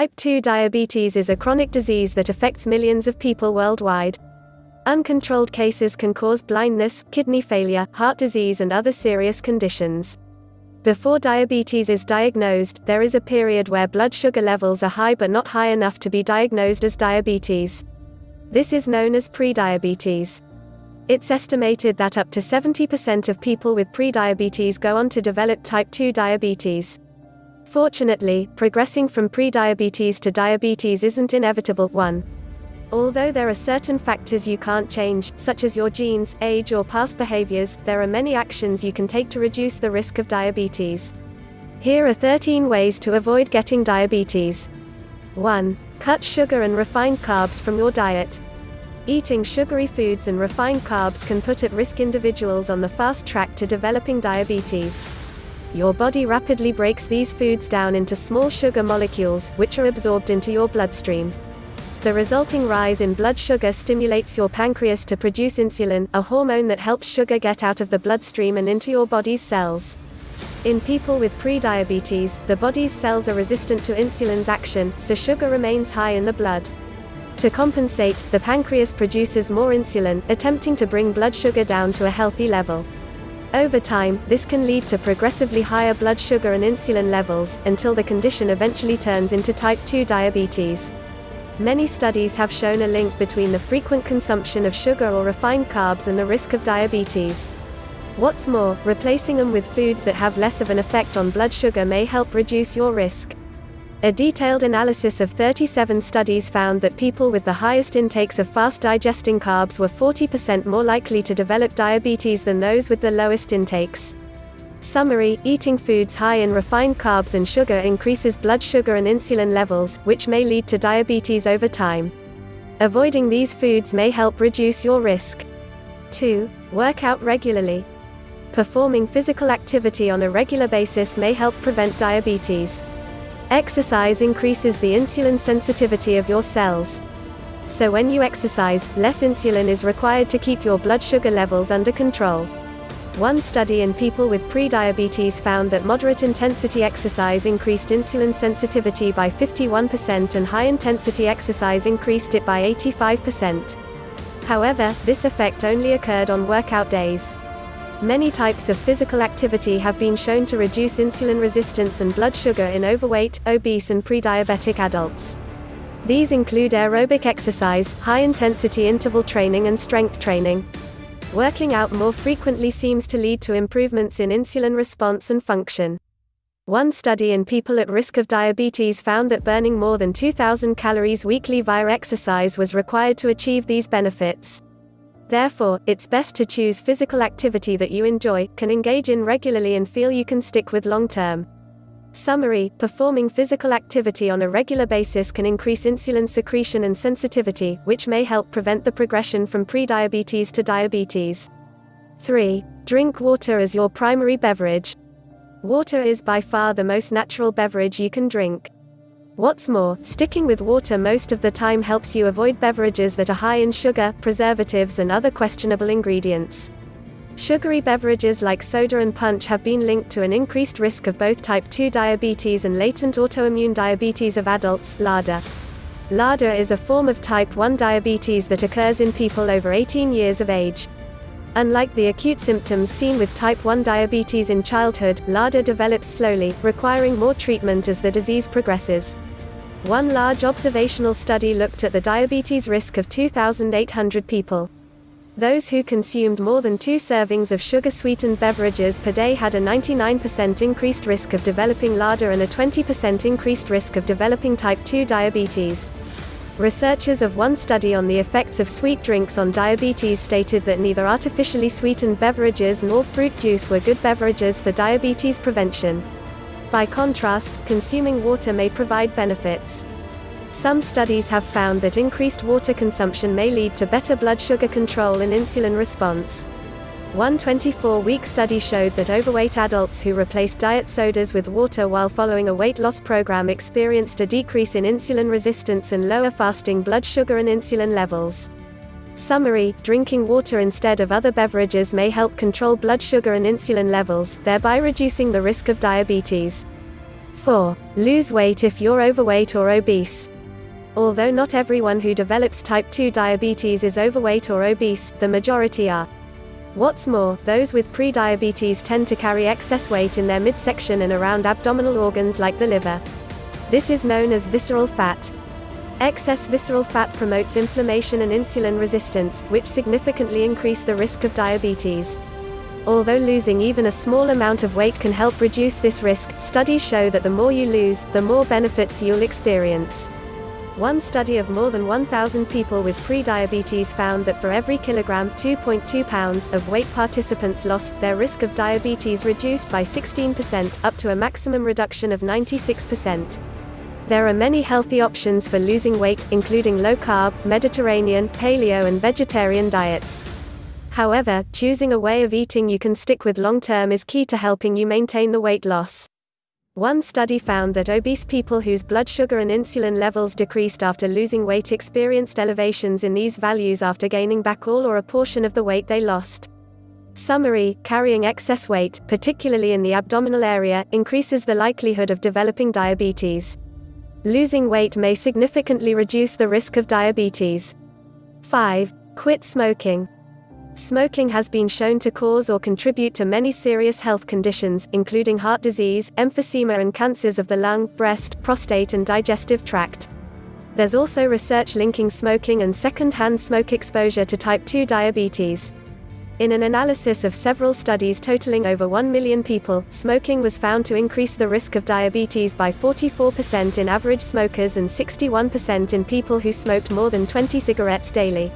Type 2 diabetes is a chronic disease that affects millions of people worldwide. Uncontrolled cases can cause blindness, kidney failure, heart disease, and other serious conditions. Before diabetes is diagnosed, there is a period where blood sugar levels are high but not high enough to be diagnosed as diabetes. This is known as prediabetes. It's estimated that up to 70% of people with prediabetes go on to develop type 2 diabetes. Fortunately, progressing from prediabetes to diabetes isn't inevitable. 1. Although there are certain factors you can't change, such as your genes, age, or past behaviors, there are many actions you can take to reduce the risk of diabetes. Here are 13 ways to avoid getting diabetes. 1. Cut sugar and refined carbs from your diet. Eating sugary foods and refined carbs can put at risk individuals on the fast track to developing diabetes. Your body rapidly breaks these foods down into small sugar molecules, which are absorbed into your bloodstream. The resulting rise in blood sugar stimulates your pancreas to produce insulin, a hormone that helps sugar get out of the bloodstream and into your body's cells. In people with prediabetes, the body's cells are resistant to insulin's action, so sugar remains high in the blood. To compensate, the pancreas produces more insulin, attempting to bring blood sugar down to a healthy level. Over time, this can lead to progressively higher blood sugar and insulin levels, until the condition eventually turns into type 2 diabetes. Many studies have shown a link between the frequent consumption of sugar or refined carbs and the risk of diabetes. What's more, replacing them with foods that have less of an effect on blood sugar may help reduce your risk. A detailed analysis of 37 studies found that people with the highest intakes of fast-digesting carbs were 40% more likely to develop diabetes than those with the lowest intakes. Summary: eating foods high in refined carbs and sugar increases blood sugar and insulin levels, which may lead to diabetes over time. Avoiding these foods may help reduce your risk. 2. Work out regularly. Performing physical activity on a regular basis may help prevent diabetes. Exercise increases the insulin sensitivity of your cells. So when you exercise, less insulin is required to keep your blood sugar levels under control. One study in people with prediabetes found that moderate intensity exercise increased insulin sensitivity by 51% and high intensity exercise increased it by 85%. However, this effect only occurred on workout days. Many types of physical activity have been shown to reduce insulin resistance and blood sugar in overweight, obese, and prediabetic adults. These include aerobic exercise, high-intensity interval training, and strength training. Working out more frequently seems to lead to improvements in insulin response and function. One study in people at risk of diabetes found that burning more than 2,000 calories weekly via exercise was required to achieve these benefits. Therefore, it's best to choose physical activity that you enjoy, can engage in regularly, and feel you can stick with long-term. Summary: performing physical activity on a regular basis can increase insulin secretion and sensitivity, which may help prevent the progression from prediabetes to diabetes. 3. Drink water as your primary beverage. Water is by far the most natural beverage you can drink. What's more, sticking with water most of the time helps you avoid beverages that are high in sugar, preservatives, and other questionable ingredients. Sugary beverages like soda and punch have been linked to an increased risk of both type 2 diabetes and latent autoimmune diabetes of adults, LADA. LADA is a form of type 1 diabetes that occurs in people over 18 years of age. Unlike the acute symptoms seen with type 1 diabetes in childhood, LADA develops slowly, requiring more treatment as the disease progresses. One large observational study looked at the diabetes risk of 2,800 people. Those who consumed more than 2 servings of sugar-sweetened beverages per day had a 99% increased risk of developing LADA and a 20% increased risk of developing type 2 diabetes. Researchers of one study on the effects of sweet drinks on diabetes stated that neither artificially sweetened beverages nor fruit juice were good beverages for diabetes prevention. By contrast, consuming water may provide benefits. Some studies have found that increased water consumption may lead to better blood sugar control and insulin response. One 24-week study showed that overweight adults who replaced diet sodas with water while following a weight loss program experienced a decrease in insulin resistance and lower fasting blood sugar and insulin levels. Summary: drinking water instead of other beverages may help control blood sugar and insulin levels, thereby reducing the risk of diabetes. 4. Lose weight if you're overweight or obese. Although not everyone who develops type 2 diabetes is overweight or obese, the majority are. What's more, those with prediabetes tend to carry excess weight in their midsection and around abdominal organs like the liver. This is known as visceral fat. Excess visceral fat promotes inflammation and insulin resistance, which significantly increase the risk of diabetes. Although losing even a small amount of weight can help reduce this risk, studies show that the more you lose, the more benefits you'll experience. One study of more than 1,000 people with prediabetes found that for every kilogram, 2.2 pounds, of weight participants lost, their risk of diabetes reduced by 16%, up to a maximum reduction of 96%. There are many healthy options for losing weight, including low-carb, Mediterranean, paleo and vegetarian diets. However, choosing a way of eating you can stick with long-term is key to helping you maintain the weight loss. One study found that obese people whose blood sugar and insulin levels decreased after losing weight experienced elevations in these values after gaining back all or a portion of the weight they lost. Summary: carrying excess weight, particularly in the abdominal area, increases the likelihood of developing diabetes. Losing weight may significantly reduce the risk of diabetes. 5. Quit smoking. Smoking has been shown to cause or contribute to many serious health conditions, including heart disease, emphysema and cancers of the lung, breast, prostate and digestive tract. There's also research linking smoking and second-hand smoke exposure to type 2 diabetes. In an analysis of several studies totaling over 1 million people, smoking was found to increase the risk of diabetes by 44% in average smokers and 61% in people who smoked more than 20 cigarettes daily.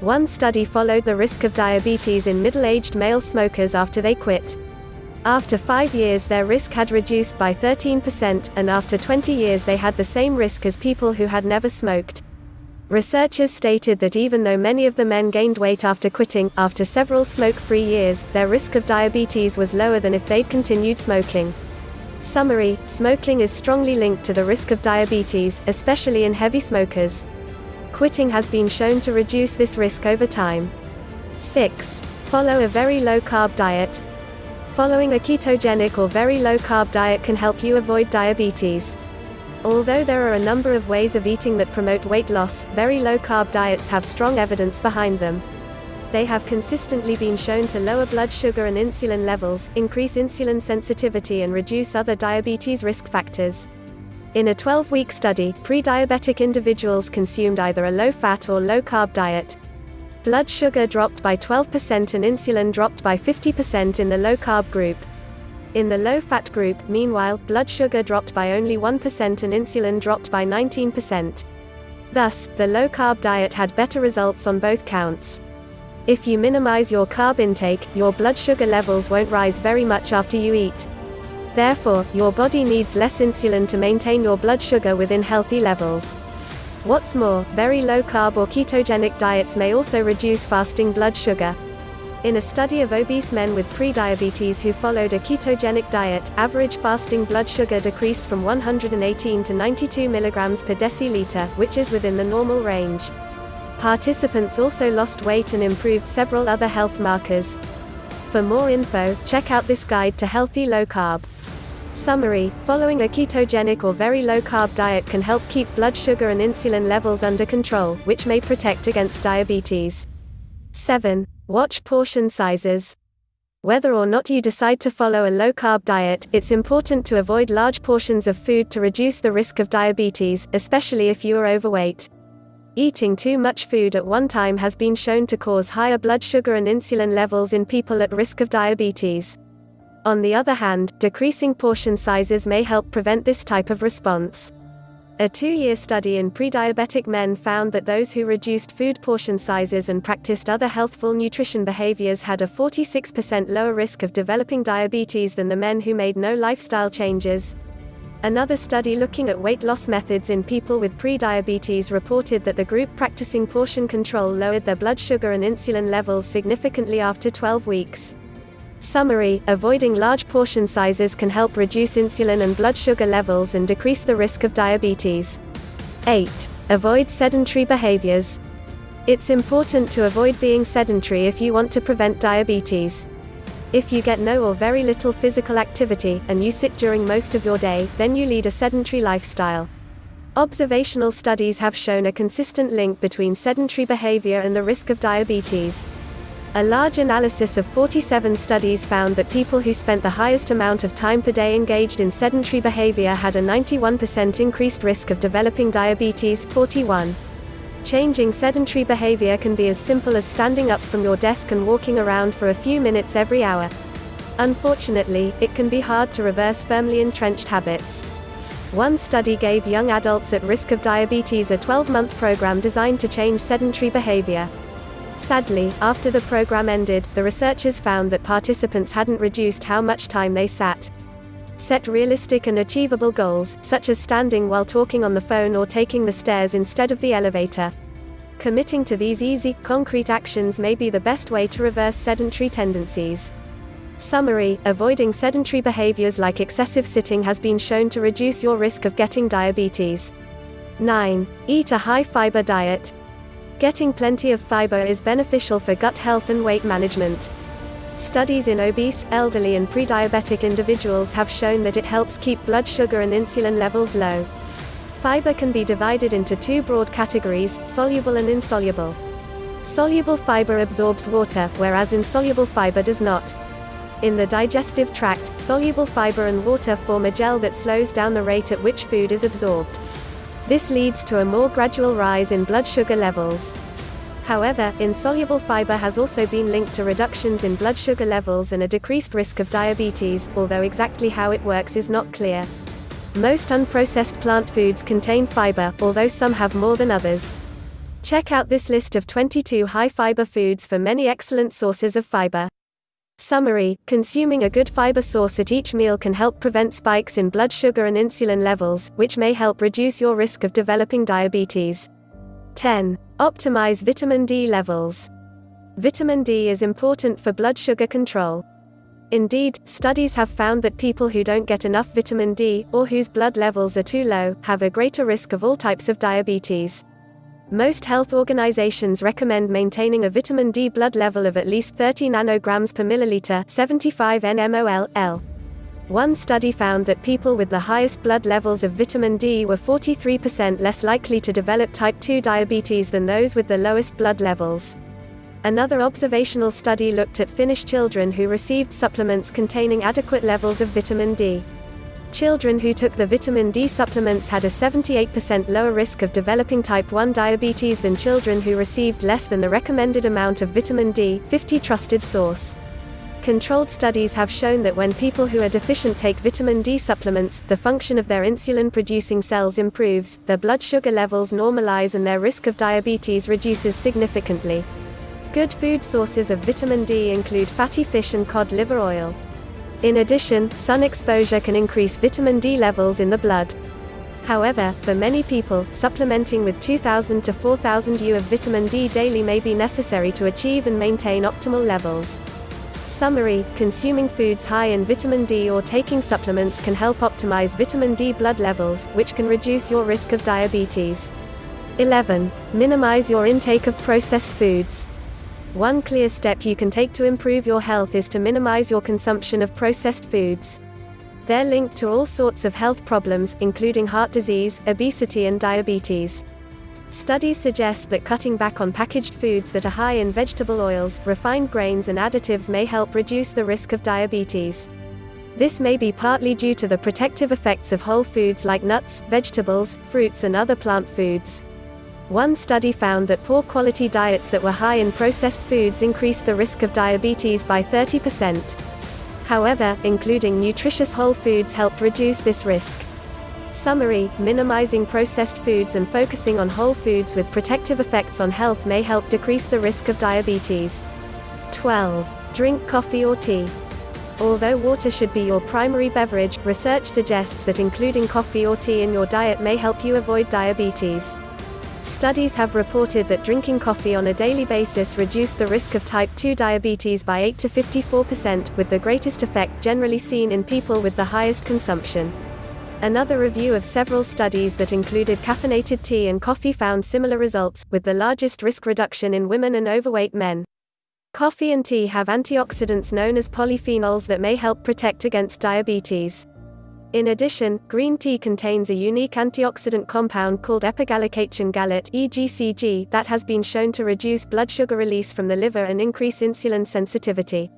One study followed the risk of diabetes in middle-aged male smokers after they quit. After 5 years their risk had reduced by 13%, and after 20 years they had the same risk as people who had never smoked. Researchers stated that even though many of the men gained weight after quitting, after several smoke-free years, their risk of diabetes was lower than if they'd continued smoking. Summary: smoking is strongly linked to the risk of diabetes, especially in heavy smokers. Quitting has been shown to reduce this risk over time. 6. Follow a very low-carb diet. Following a ketogenic or very low-carb diet can help you avoid diabetes. Although there are a number of ways of eating that promote weight loss, very low-carb diets have strong evidence behind them. They have consistently been shown to lower blood sugar and insulin levels, increase insulin sensitivity and reduce other diabetes risk factors. In a 12-week study, pre-diabetic individuals consumed either a low-fat or low-carb diet. Blood sugar dropped by 12% and insulin dropped by 50% in the low-carb group. In the low-fat group, meanwhile, blood sugar dropped by only 1% and insulin dropped by 19%. Thus, the low-carb diet had better results on both counts. If you minimize your carb intake, your blood sugar levels won't rise very much after you eat. Therefore, your body needs less insulin to maintain your blood sugar within healthy levels. What's more, very low-carb or ketogenic diets may also reduce fasting blood sugar. In a study of obese men with prediabetes who followed a ketogenic diet, average fasting blood sugar decreased from 118 to 92 mg per deciliter, which is within the normal range. Participants also lost weight and improved several other health markers. For more info, check out this guide to healthy low-carb. Summary: following a ketogenic or very low-carb diet can help keep blood sugar and insulin levels under control, which may protect against diabetes. 7. Watch portion sizes. Whether or not you decide to follow a low-carb diet, it's important to avoid large portions of food to reduce the risk of diabetes, especially if you are overweight. Eating too much food at one time has been shown to cause higher blood sugar and insulin levels in people at risk of diabetes. On the other hand, decreasing portion sizes may help prevent this type of response. A 2-year study in prediabetic men found that those who reduced food portion sizes and practiced other healthful nutrition behaviors had a 46% lower risk of developing diabetes than the men who made no lifestyle changes. Another study looking at weight loss methods in people with prediabetes reported that the group practicing portion control lowered their blood sugar and insulin levels significantly after 12 weeks. Summary: avoiding large portion sizes can help reduce insulin and blood sugar levels and decrease the risk of diabetes. 8. Avoid sedentary behaviors. It's important to avoid being sedentary if you want to prevent diabetes. If you get no or very little physical activity, and you sit during most of your day, then you lead a sedentary lifestyle. Observational studies have shown a consistent link between sedentary behavior and the risk of diabetes. A large analysis of 47 studies found that people who spent the highest amount of time per day engaged in sedentary behavior had a 91% increased risk of developing diabetes. 41. Changing sedentary behavior can be as simple as standing up from your desk and walking around for a few minutes every hour. Unfortunately, it can be hard to reverse firmly entrenched habits. One study gave young adults at risk of diabetes a 12-month program designed to change sedentary behavior. Sadly, after the program ended, the researchers found that participants hadn't reduced how much time they sat. Set realistic and achievable goals, such as standing while talking on the phone or taking the stairs instead of the elevator. Committing to these easy, concrete actions may be the best way to reverse sedentary tendencies. Summary: avoiding sedentary behaviors like excessive sitting has been shown to reduce your risk of getting diabetes. 9. Eat a high-fiber diet. Getting plenty of fiber is beneficial for gut health and weight management. Studies in obese, elderly and pre-diabetic individuals have shown that it helps keep blood sugar and insulin levels low. Fiber can be divided into two broad categories, soluble and insoluble. Soluble fiber absorbs water, whereas insoluble fiber does not. In the digestive tract, soluble fiber and water form a gel that slows down the rate at which food is absorbed. This leads to a more gradual rise in blood sugar levels. However, insoluble fiber has also been linked to reductions in blood sugar levels and a decreased risk of diabetes, although exactly how it works is not clear. Most unprocessed plant foods contain fiber, although some have more than others. Check out this list of 22 high-fiber foods for many excellent sources of fiber. Summary: consuming a good fiber source at each meal can help prevent spikes in blood sugar and insulin levels, which may help reduce your risk of developing diabetes. 10. Optimize vitamin D levels. Vitamin D is important for blood sugar control. Indeed, studies have found that people who don't get enough vitamin D, or whose blood levels are too low, have a greater risk of all types of diabetes. Most health organizations recommend maintaining a vitamin D blood level of at least 30 nanograms per milliliter, 75 nmol/l. One study found that people with the highest blood levels of vitamin D were 43% less likely to develop type 2 diabetes than those with the lowest blood levels. Another observational study looked at Finnish children who received supplements containing adequate levels of vitamin D. Children who took the vitamin D supplements had a 78% lower risk of developing type 1 diabetes than children who received less than the recommended amount of vitamin D. 50 trusted source. Controlled studies have shown that when people who are deficient take vitamin D supplements, the function of their insulin-producing cells improves, their blood sugar levels normalize and their risk of diabetes reduces significantly. Good food sources of vitamin D include fatty fish and cod liver oil. In addition, sun exposure can increase vitamin D levels in the blood. However, for many people, supplementing with 2,000 to 4,000 U of vitamin D daily may be necessary to achieve and maintain optimal levels. Summary: consuming foods high in vitamin D or taking supplements can help optimize vitamin D blood levels, which can reduce your risk of diabetes. 11. Minimize your intake of processed foods. One clear step you can take to improve your health is to minimize your consumption of processed foods. They're linked to all sorts of health problems, including heart disease, obesity and diabetes. Studies suggest that cutting back on packaged foods that are high in vegetable oils, refined grains and additives may help reduce the risk of diabetes. This may be partly due to the protective effects of whole foods like nuts, vegetables, fruits and other plant foods. One study found that poor quality diets that were high in processed foods increased the risk of diabetes by 30%. However, including nutritious whole foods helped reduce this risk. Summary: minimizing processed foods and focusing on whole foods with protective effects on health may help decrease the risk of diabetes. 12. Drink coffee or tea. Although water should be your primary beverage, research suggests that including coffee or tea in your diet may help you avoid diabetes. Studies have reported that drinking coffee on a daily basis reduced the risk of type 2 diabetes by 8 to 54%, with the greatest effect generally seen in people with the highest consumption. Another review of several studies that included caffeinated tea and coffee found similar results, with the largest risk reduction in women and overweight men. Coffee and tea have antioxidants known as polyphenols that may help protect against diabetes. In addition, green tea contains a unique antioxidant compound called epigallocatechin gallate (EGCG) that has been shown to reduce blood sugar release from the liver and increase insulin sensitivity.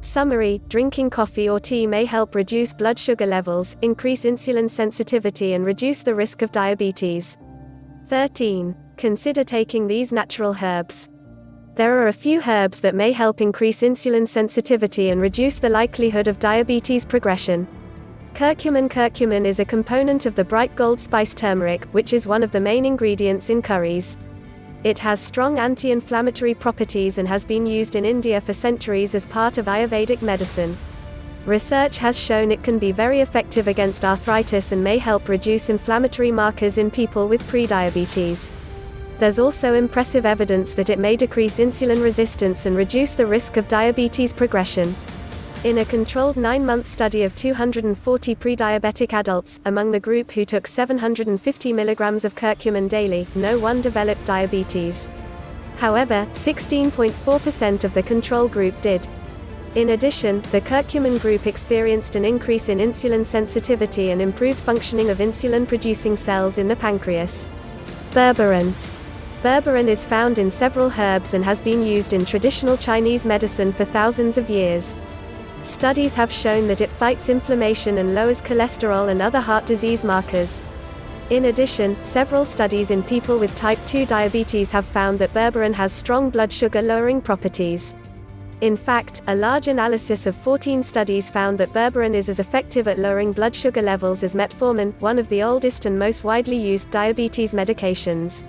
Summary: drinking coffee or tea may help reduce blood sugar levels, increase insulin sensitivity and reduce the risk of diabetes. 13. Consider taking these natural herbs. There are a few herbs that may help increase insulin sensitivity and reduce the likelihood of diabetes progression. Curcumin. Curcumin is a component of the bright gold spice turmeric, which is one of the main ingredients in curries. It has strong anti-inflammatory properties and has been used in India for centuries as part of Ayurvedic medicine. Research has shown it can be very effective against arthritis and may help reduce inflammatory markers in people with prediabetes. There's also impressive evidence that it may decrease insulin resistance and reduce the risk of diabetes progression. In a controlled 9-month study of 240 prediabetic adults, among the group who took 750 mg of curcumin daily, no one developed diabetes. However, 16.4% of the control group did. In addition, the curcumin group experienced an increase in insulin sensitivity and improved functioning of insulin-producing cells in the pancreas. Berberine. Berberine is found in several herbs and has been used in traditional Chinese medicine for thousands of years. Studies have shown that it fights inflammation and lowers cholesterol and other heart disease markers. In addition, several studies in people with type 2 diabetes have found that berberine has strong blood sugar lowering properties. In fact, a large analysis of 14 studies found that berberine is as effective at lowering blood sugar levels as metformin, one of the oldest and most widely used diabetes medications.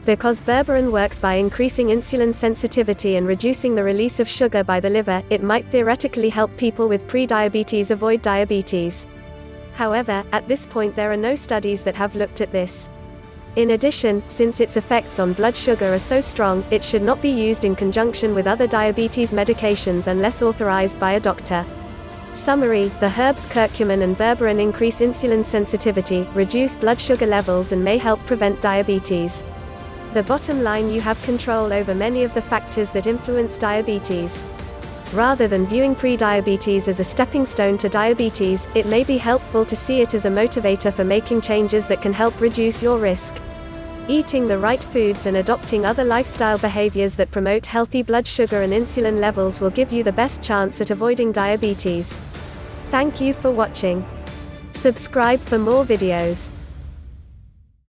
Because berberine works by increasing insulin sensitivity and reducing the release of sugar by the liver, it might theoretically help people with prediabetes avoid diabetes. However, at this point there are no studies that have looked at this. In addition, since its effects on blood sugar are so strong, it should not be used in conjunction with other diabetes medications unless authorized by a doctor. Summary: the herbs curcumin and berberine increase insulin sensitivity, reduce blood sugar levels and may help prevent diabetes. The bottom line: you have control over many of the factors that influence diabetes. Rather than viewing prediabetes as a stepping stone to diabetes, it may be helpful to see it as a motivator for making changes that can help reduce your risk. Eating the right foods and adopting other lifestyle behaviors that promote healthy blood sugar and insulin levels will give you the best chance at avoiding diabetes. Thank you for watching. Subscribe for more videos.